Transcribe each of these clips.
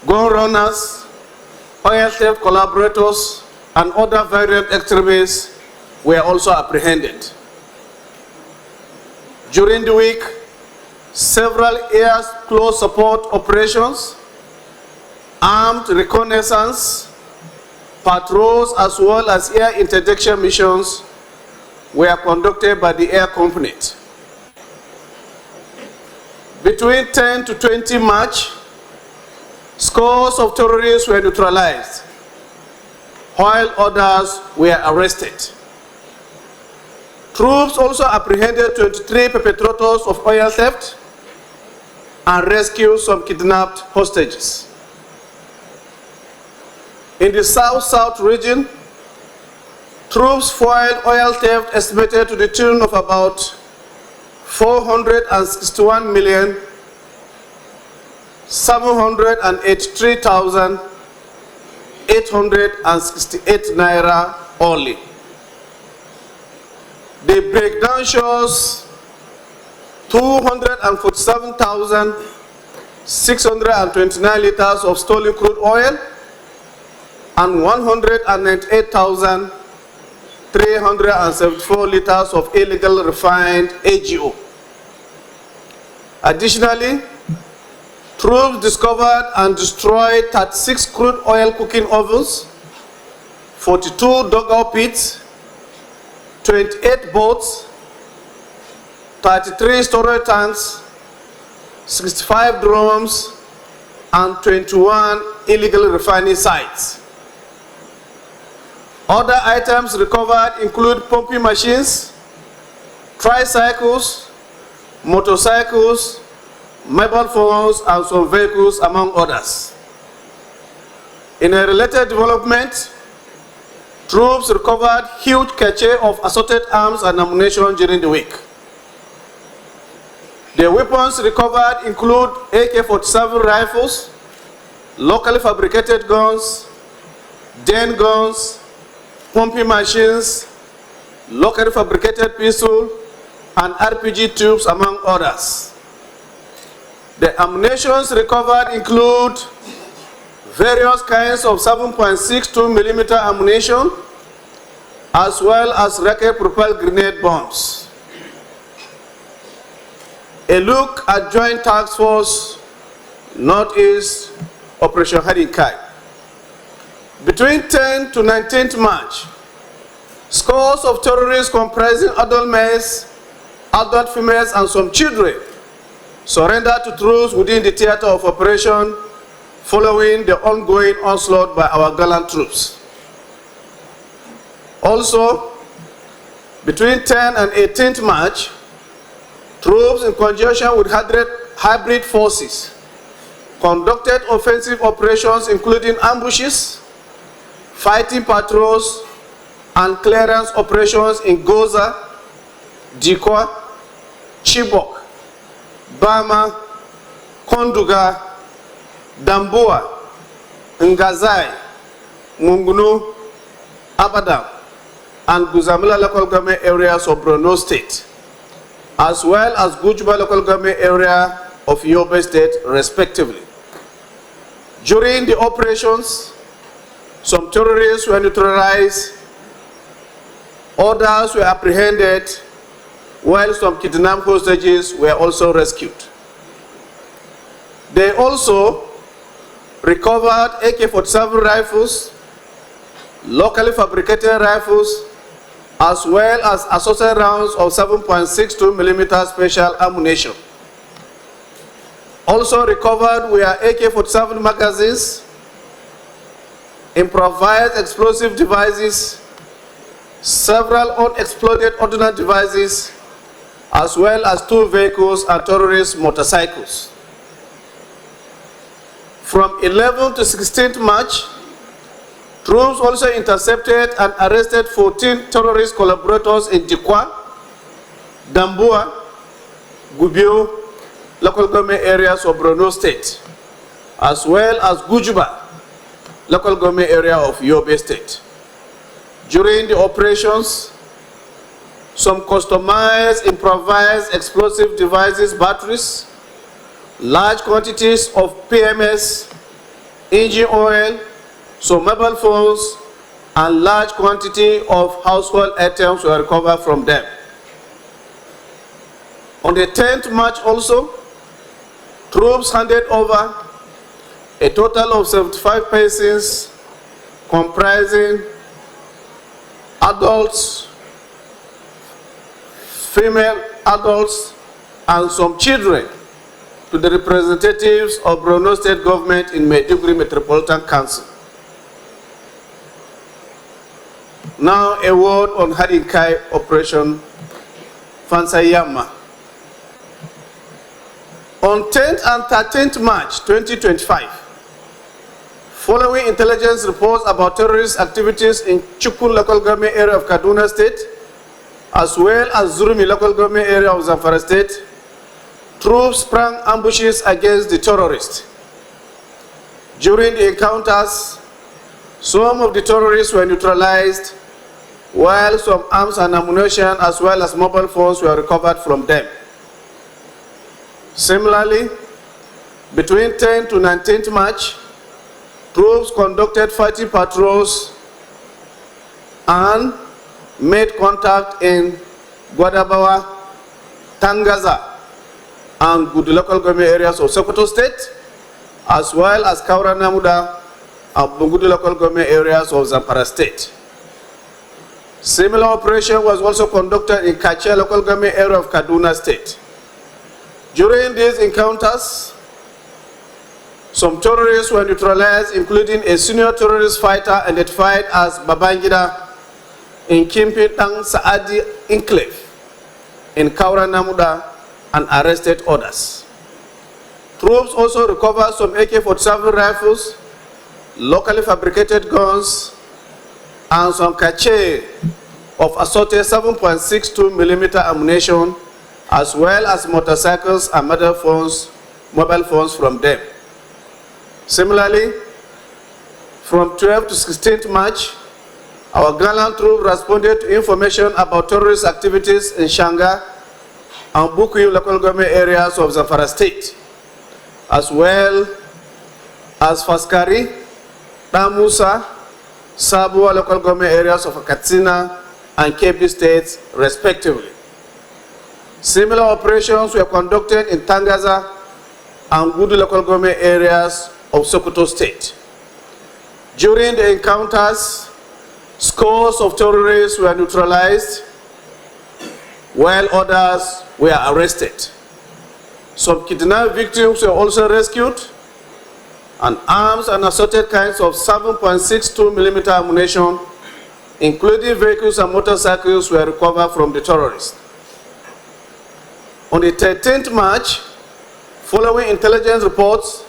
gun runners, oil theft collaborators, and other violent extremists were also apprehended. During the week, several air close support operations, armed reconnaissance, patrols, as well as air interdiction missions were conducted by the air component. Between 10 to 20 March, scores of terrorists were neutralized, while others were arrested. Troops also apprehended 23 perpetrators of oil theft and rescued some kidnapped hostages. In the South-South region, troops foiled oil theft estimated to the tune of about 461,783,868 naira only. The breakdown shows 247,629 liters of stolen crude oil and 198,374 liters of illegal refined AGO. Additionally, troops discovered and destroyed 36 crude oil cooking ovens, 42 dugout pits, 28 boats, 33 storage tanks, 65 drums, and 21 illegal refining sites. Other items recovered include pumping machines, tricycles, motorcycles, mobile phones, and some vehicles, among others. In a related development, troops recovered huge cache of assorted arms and ammunition during the week. The weapons recovered include AK-47 rifles, locally fabricated guns, den guns, pumping machines, locally fabricated pistols, and RPG tubes, among others. The ammunitions recovered include various kinds of 7.62 millimeter ammunition, as well as rocket-propelled grenade bombs. A look at Joint Task Force Northeast Operation Hiding Kai. Between 10 to 19th March, scores of terrorists comprising adult males, adult females, and some children surrendered to troops within the theater of operation following the ongoing onslaught by our gallant troops. Also, between 10 and 18th March, troops in conjunction with hybrid forces conducted offensive operations including ambushes, fighting patrols, and clearance operations in Goza, Dikwa, Chibok, Bama, Konduga, Damboa, Ngazai, Mungunu, Abadam, and Guzamila local government areas of Borno State, as well as Gujuba local government area of Yobe State, respectively. During the operations, some terrorists were neutralized, others were apprehended, while some kidnapped hostages were also rescued. They also recovered AK-47 rifles, locally fabricated rifles, as well as assorted rounds of 7.62 millimeter special ammunition. Also recovered were AK-47 magazines, improvised explosive devices, several unexploded ordnance devices, as well as 2 vehicles and terrorist motorcycles. From 11 to 16th March, troops also intercepted and arrested 14 terrorist collaborators in Dikwa, Damboa, Gubbio, local government areas of Borno State, as well as Gujuba, local government area of Yobe State. During the operations, some customized improvised explosive devices, batteries, large quantities of PMS, engine oil, some mobile phones, and large quantity of household items were recovered from them. On the 10th March also, troops handed over a total of 75 persons comprising adults, female adults, and some children to the representatives of Borno State Government in Maiduguri Metropolitan Council. Now a word on Hadinkai Operation Fansayama. On 10th and 13th March 2025, following intelligence reports about terrorist activities in Chukun local government area of Kaduna State, as well as Zurmi local government area of Zamfara State, troops sprang ambushes against the terrorists. During the encounters, some of the terrorists were neutralized, while some arms and ammunition as well as mobile phones were recovered from them. Similarly, between 10th to 19th March, troops conducted fighting patrols and made contact in Gwadabawa, Tangaza, and Gudu local government areas of Sokoto State, as well as Kaura Namuda and Bungudu local government areas of Zamfara State. Similar operation was also conducted in Kachia local government area of Kaduna State. During these encounters, some terrorists were neutralized, including a senior terrorist fighter identified as Babangida in Kimpitang Saadi Enclave in Kaura Namuda, and arrested others. Troops also recovered some AK-47 rifles, locally fabricated guns, and some cache of assorted 7.62 millimeter ammunition, as well as motorcycles and mobile phones from them. Similarly, from 12th to 16th March, our gallant troops responded to information about terrorist activities in Shanga and Bukuyu local government areas of Zamfara State, as well as Faskari, Damusa, Sabua local government areas of Katsina and Kebbi states, respectively. Similar operations were conducted in Tangaza and Gudu local government areas of Sokoto State. During the encounters, scores of terrorists were neutralized, while others were arrested. Some kidnapped victims were also rescued, and arms and assorted kinds of 7.62 millimeter ammunition, including vehicles and motorcycles, were recovered from the terrorists. On the 13th March, following intelligence reports,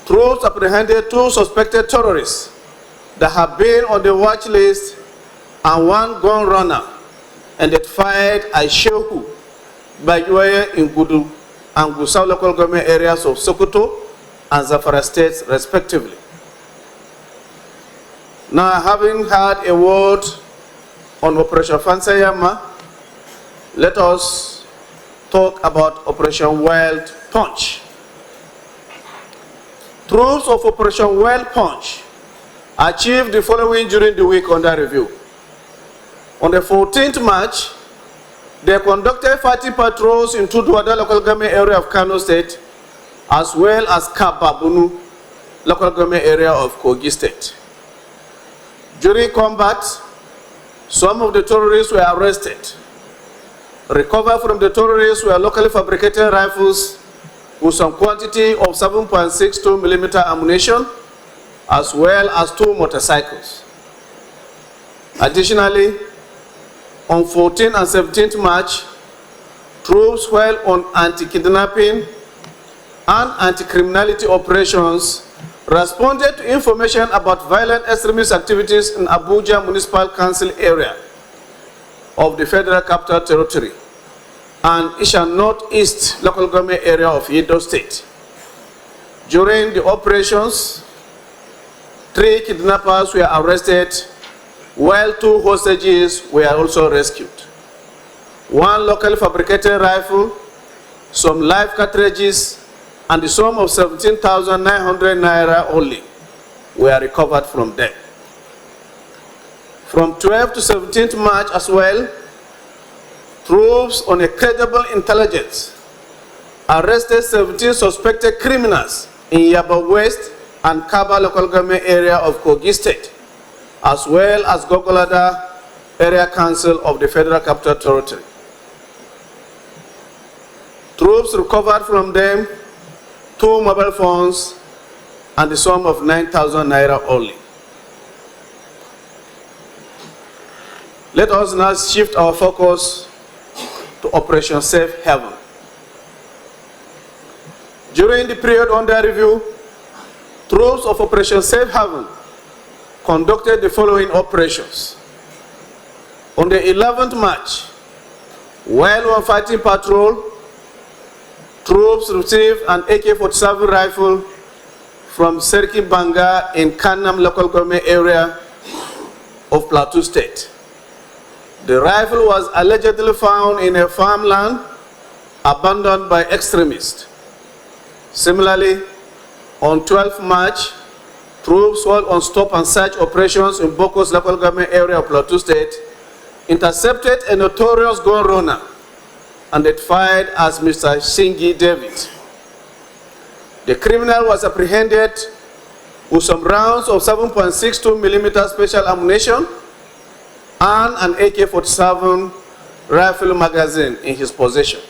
troops apprehended 2 suspected terrorists that have been on the watch list and 1 gun runner identified as Shehu Bajuaya in Gudu and Gusau local government areas of Sokoto and Zamfara states, respectively. Now, having had a word on Operation Fansayama, let us talk about Operation Wild Punch. Troops of Operation Wild Punch achieved the following during the week under review. On the 14th March, they conducted fighting patrols in Tudwada local government area of Kano State, as well as Kababunu local government area of Kogi State. During combat, some of the terrorists were arrested. Recovered from the terrorists were locally fabricated rifles with some quantity of 7.62 millimeter ammunition, as well as 2 motorcycles. Additionally, on 14th and 17th March, troops while on anti-kidnapping and anti-criminality operations responded to information about violent extremist activities in Abuja Municipal Council area of the Federal Capital Territory and Isha Northeast local government area of Edo State. During the operations, 3 kidnappers were arrested, while 2 hostages were also rescued. 1 locally fabricated rifle, some live cartridges, and the sum of 17,900 naira only were recovered from them. From 12th to 17th March as well, troops on a credible intelligence arrested 17 suspected criminals in Yaba West and Kaba local government area of Kogi State, as well as Gogolada Area Council of the Federal Capital Territory. Troops recovered from them 2 mobile phones and the sum of 9,000 naira only. Let us now shift our focus to Operation Safe Haven. During the period under review, troops of Operation Safe Haven conducted the following operations. On the 11th March, while on fighting patrol, troops received an AK-47 rifle from Serki Banga in Kanam local government area of Plateau State. The rifle was allegedly found in a farmland abandoned by extremists. Similarly, on 12th March, troops while on stop and search operations in Bokos local government area of Plateau State intercepted a notorious gun runner identified as Mr. Shingi David. The criminal was apprehended with some rounds of 7.62 millimeter special ammunition and an AK-47 rifle magazine in his possession.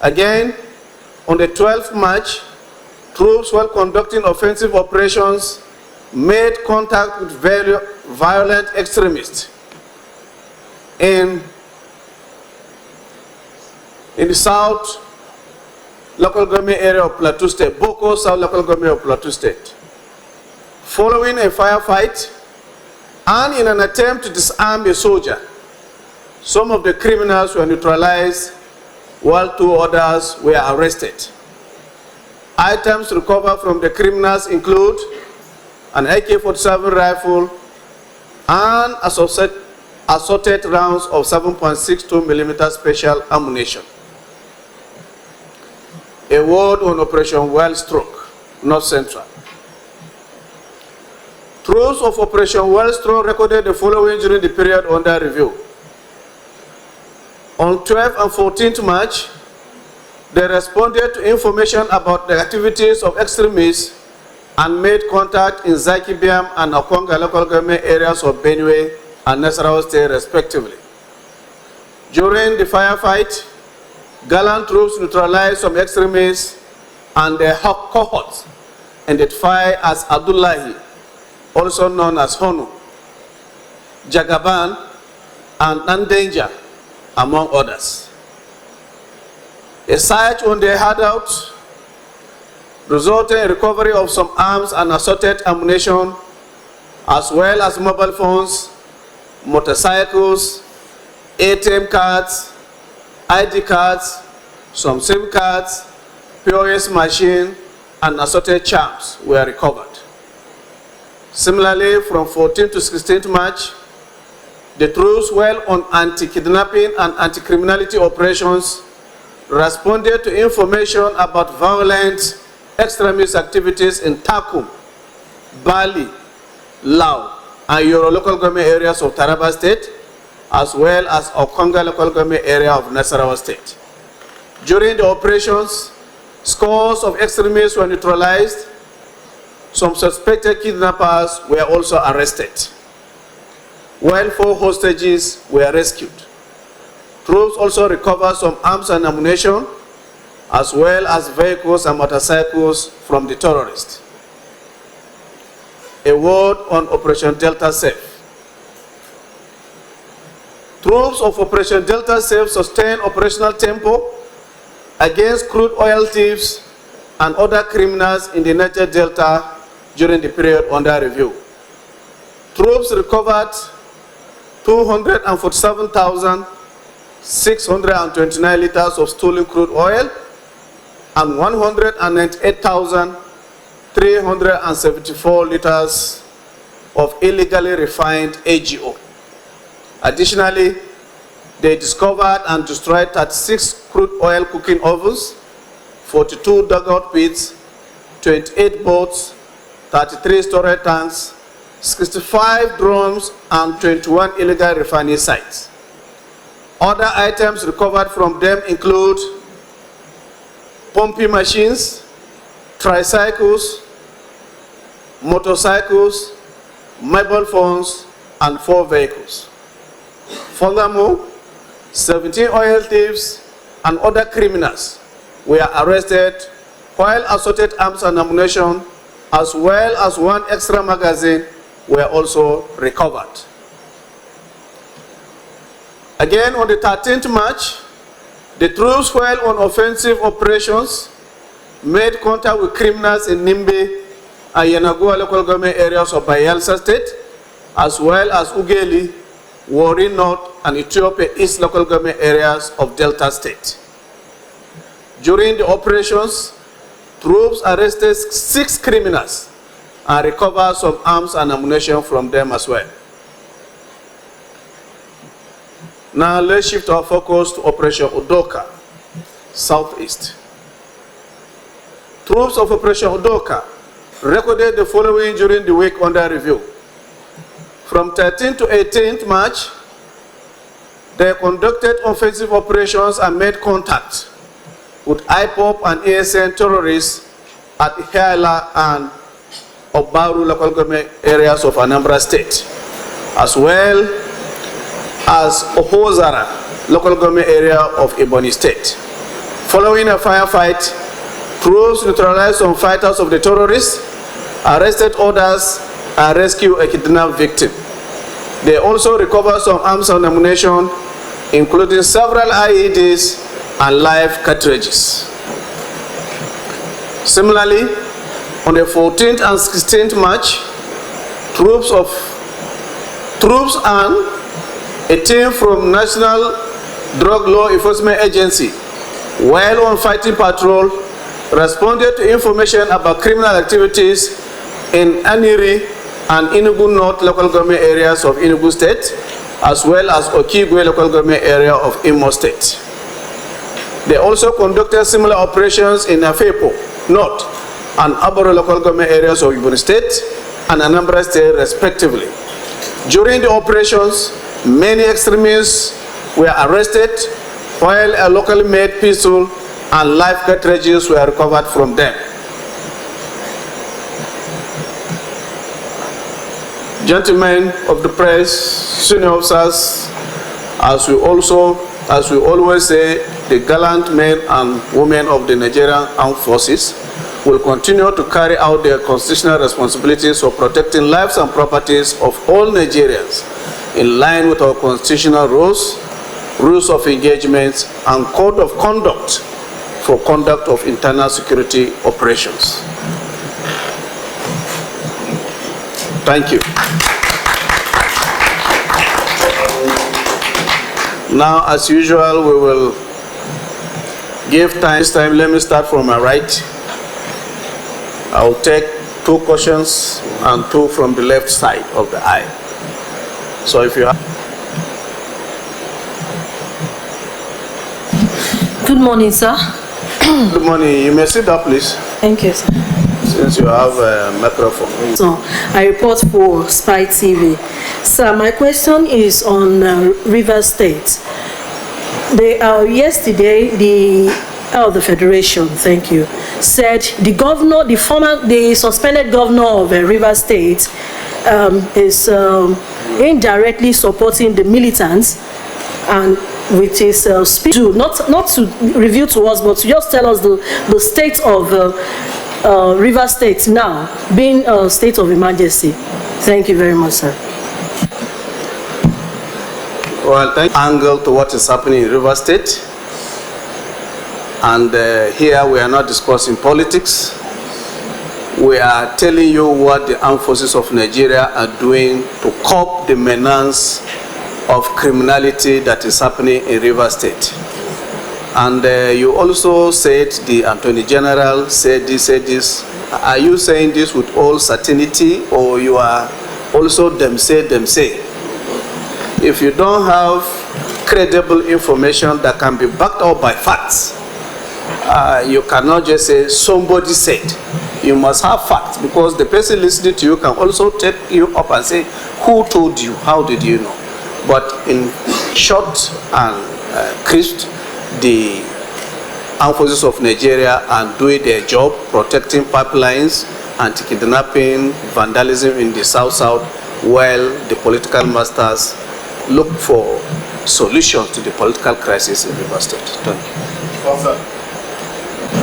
Again, on the 12th March, troops while conducting offensive operations made contact with very violent extremists in the South local government area of Plateau State, Boko South local government of Plateau State. Following a firefight and in an attempt to disarm a soldier, some of the criminals were neutralized while 2 others were arrested. Items recovered from the criminals include an AK-47 rifle and assorted rounds of 7.62 millimeter special ammunition. A word on Operation Wellstroke, North Central. Troops of Operation Wellstroke recorded the following during the period under review. On 12th and 14th March, they responded to information about the activities of extremists and made contact in Zakibiam and Akonga local government areas of Benue and Nasarawa State respectively. During the firefight, gallant troops neutralized some extremists and their cohorts identified as Abdullahi, also known as Honu, Jagaban, and Nandenja, among others. A search on their hideout resulted in recovery of some arms and assorted ammunition, as well as mobile phones, motorcycles, ATM cards, ID cards, some SIM cards, POS machine, and assorted charms were recovered. Similarly, from 14th to 16th March, the troops were on anti-kidnapping and anti-criminality operations responded to information about violent extremist activities in Takum, Bali, Lao, and Yoro local government areas of Taraba State, as well as Okonga local government area of Nasarawa State. During the operations, scores of extremists were neutralized. Some suspected kidnappers were also arrested, while 4 hostages were rescued. Troops also recovered some arms and ammunition, as well as vehicles and motorcycles from the terrorists. A word on Operation Delta Safe. Troops of Operation Delta Safe sustained operational tempo against crude oil thieves and other criminals in the Niger Delta during the period under review. Troops recovered 247,629 liters of stolen crude oil and 198,374 liters of illegally refined AGO. Additionally, they discovered and destroyed 36 crude oil cooking ovens, 42 dugout pits, 28 boats, 33 storage tanks, 65 drones, and 21 illegal refining sites. Other items recovered from them include pumping machines, tricycles, motorcycles, mobile phones, and 4 vehicles. Furthermore, 17 oil thieves and other criminals were arrested, while assorted arms and ammunition, as well as 1 extra magazine, were also recovered. Again, on the 13th March, the troops, while on offensive operations, made contact with criminals in Nimbe and Yanagua local government areas of Bayelsa State, as well as Ugeli, Warri North, and Ethiopia East local government areas of Delta State. During the operations, troops arrested 6 criminals and recovered some arms and ammunition from them as well. Now let's shift our focus to Operation Udoka, Southeast. Troops of Operation Udoka recorded the following during the week under review. From 13th to 18th March, they conducted offensive operations and made contact with IPOP and ASN terrorists at Hiala and Obaru local government areas of Anambra State, as well as Ohozara local government area of Ebonyi State. Following a firefight, troops neutralized some fighters of the terrorists, arrested others, and rescued a kidnapped victim. They also recovered some arms and ammunition, including several IEDs and live cartridges. Similarly, on the 14th and 16th March, troops and a team from National Drug Law Enforcement Agency, while on fighting patrol, responded to information about criminal activities in Aniri and Enugu North local government areas of Enugu State, as well as Okigwe local government area of Imo State. They also conducted similar operations in Afepo North and Aboro local government areas of Ebonyi State and Anambra State, respectively. During the operations, many extremists were arrested, while a locally made pistol and live cartridges were recovered from them. Gentlemen of the press, senior officers, as we always say, the gallant men and women of the Nigerian Armed Forces will continue to carry out their constitutional responsibilities of protecting lives and properties of all Nigerians in line with our constitutional rules of engagement, and code of conduct for conduct of internal security operations. Thank you. Now, as usual, we will give time. This time, let me start from my right. I will take 2 questions and 2 from the left side of the aisle. So if you have... Good morning, sir. Good morning. You may sit down, please. Thank you, sir. Since you have a microphone. So, I report for Spy TV. Sir, my question is on Rivers State. Yesterday, the Federation, thank you, said the suspended governor of Rivers State is indirectly supporting the militants, and with his speech, not to reveal to us, but to just tell us the state of Rivers State now, being a state of emergency. Thank you very much, sir. Well, thank you. Angle to what is happening in Rivers State. And here we are not discussing politics. We are telling you what the armed forces of Nigeria are doing to curb the menace of criminality that is happening in Rivers State. And you also said the Attorney General said this. Are you saying this with all certainty, or you are also them say? If you don't have credible information that can be backed up by facts, you cannot just say somebody said. You must have facts, because the person listening to you can also take you up and say, who told you? How did you know? But in short and crisp, the armed forces of Nigeria are doing their job, protecting pipelines, anti-kidnapping, vandalism in the south-south, while the political masters look for solutions to the political crisis in River State. Thank you.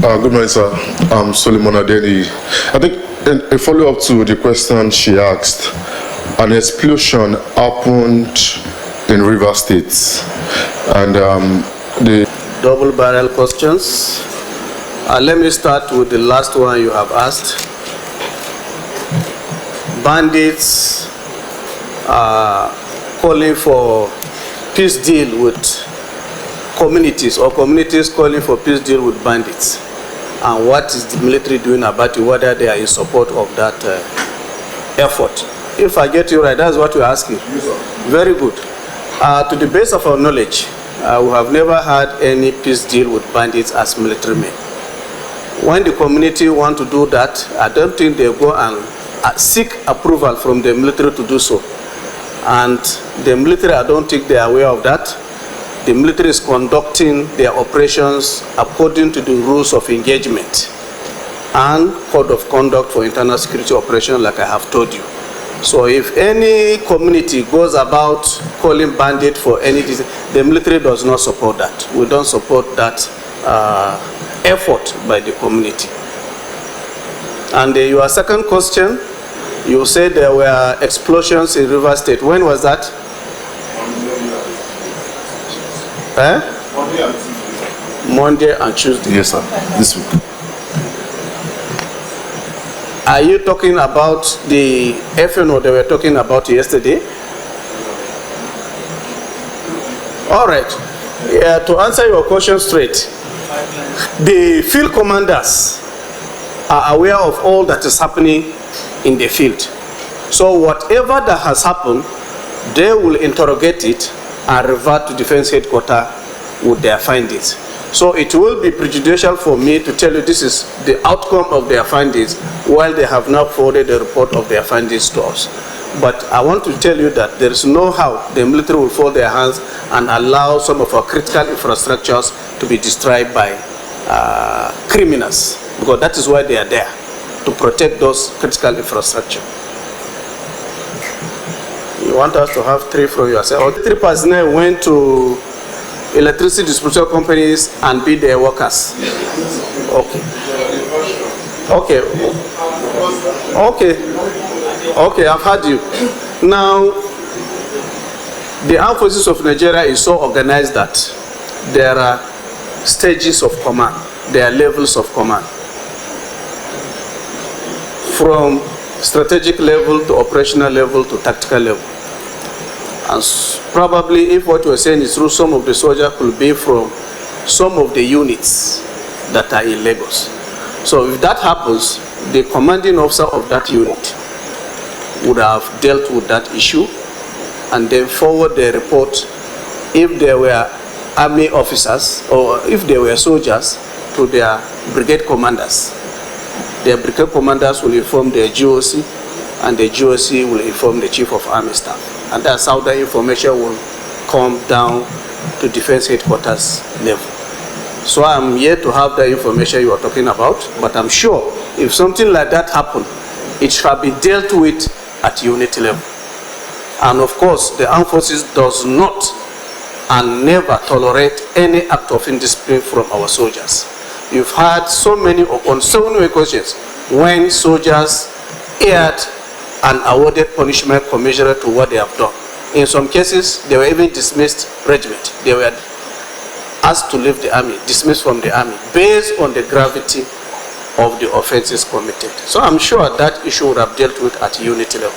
Good morning, sir. I'm Solomon Adeni. I think a follow-up to the question she asked, an explosion happened in River State, and the double-barrel questions. Let me start with the last one you have asked. Bandits are calling for peace deal with communities, or communities calling for peace deal with bandits. And what is the military doing about it, whether they are in support of that effort? If I get you right, that's what you're asking. Yes, sir. Very good. To the best of our knowledge, we have never had any peace deal with bandits as military men. When the community want to do that, I don't think they go and seek approval from the military to do so. And the military, I don't think they are aware of that. The military is conducting their operations according to the rules of engagement and code of conduct for internal security operations, like I have told you. So if any community goes about calling bandit for any reason, the military does not support that. We don't support that effort by the community. And your second question, you said there were explosions in River State. When was that? Monday and Tuesday. yes, sir, this week. Are you talking about the FNO they were talking about yesterday? All right. Yeah, to answer your question straight, the field commanders are aware of all that is happening in the field. So whatever that has happened, they will interrogate it and revert to Defense Headquarters with their findings. So it will be prejudicial for me to tell you this is the outcome of their findings, while they have not forwarded the report of their findings to us. But I want to tell you that there is no how the military will fold their hands and allow some of our critical infrastructures to be destroyed by criminals, because that is why they are there, to protect those critical infrastructure. You want us to have three from yourself? Or 3 personnel went to electricity distribution companies and beat their workers. Okay. Okay. Okay. Okay, I've heard you. Now, the armed forces of Nigeria is so organized that there are stages of command. There are levels of command. From strategic level to operational level to tactical level. And probably if what you are saying is true, some of the soldiers could be from some of the units that are in Lagos. So if that happens, the commanding officer of that unit would have dealt with that issue and then forward the report if there were army officers or if there were soldiers to their brigade commanders. Their brigade commanders will inform their GOC, and the GOC will inform the Chief of Army Staff. And that's how the information will come down to Defense Headquarters level. So I'm here to have the information you are talking about, but I'm sure if something like that happens, it shall be dealt with at unit level. And of course, the armed forces does not and never tolerate any act of indiscipline from our soldiers. You've had so many questions when soldiers aired and awarded punishment commensurate to what they have done. In some cases, they were even dismissed regiment. They were asked to leave the army, dismissed from the army, based on the gravity of the offenses committed. So I'm sure that issue would have dealt with at unit level.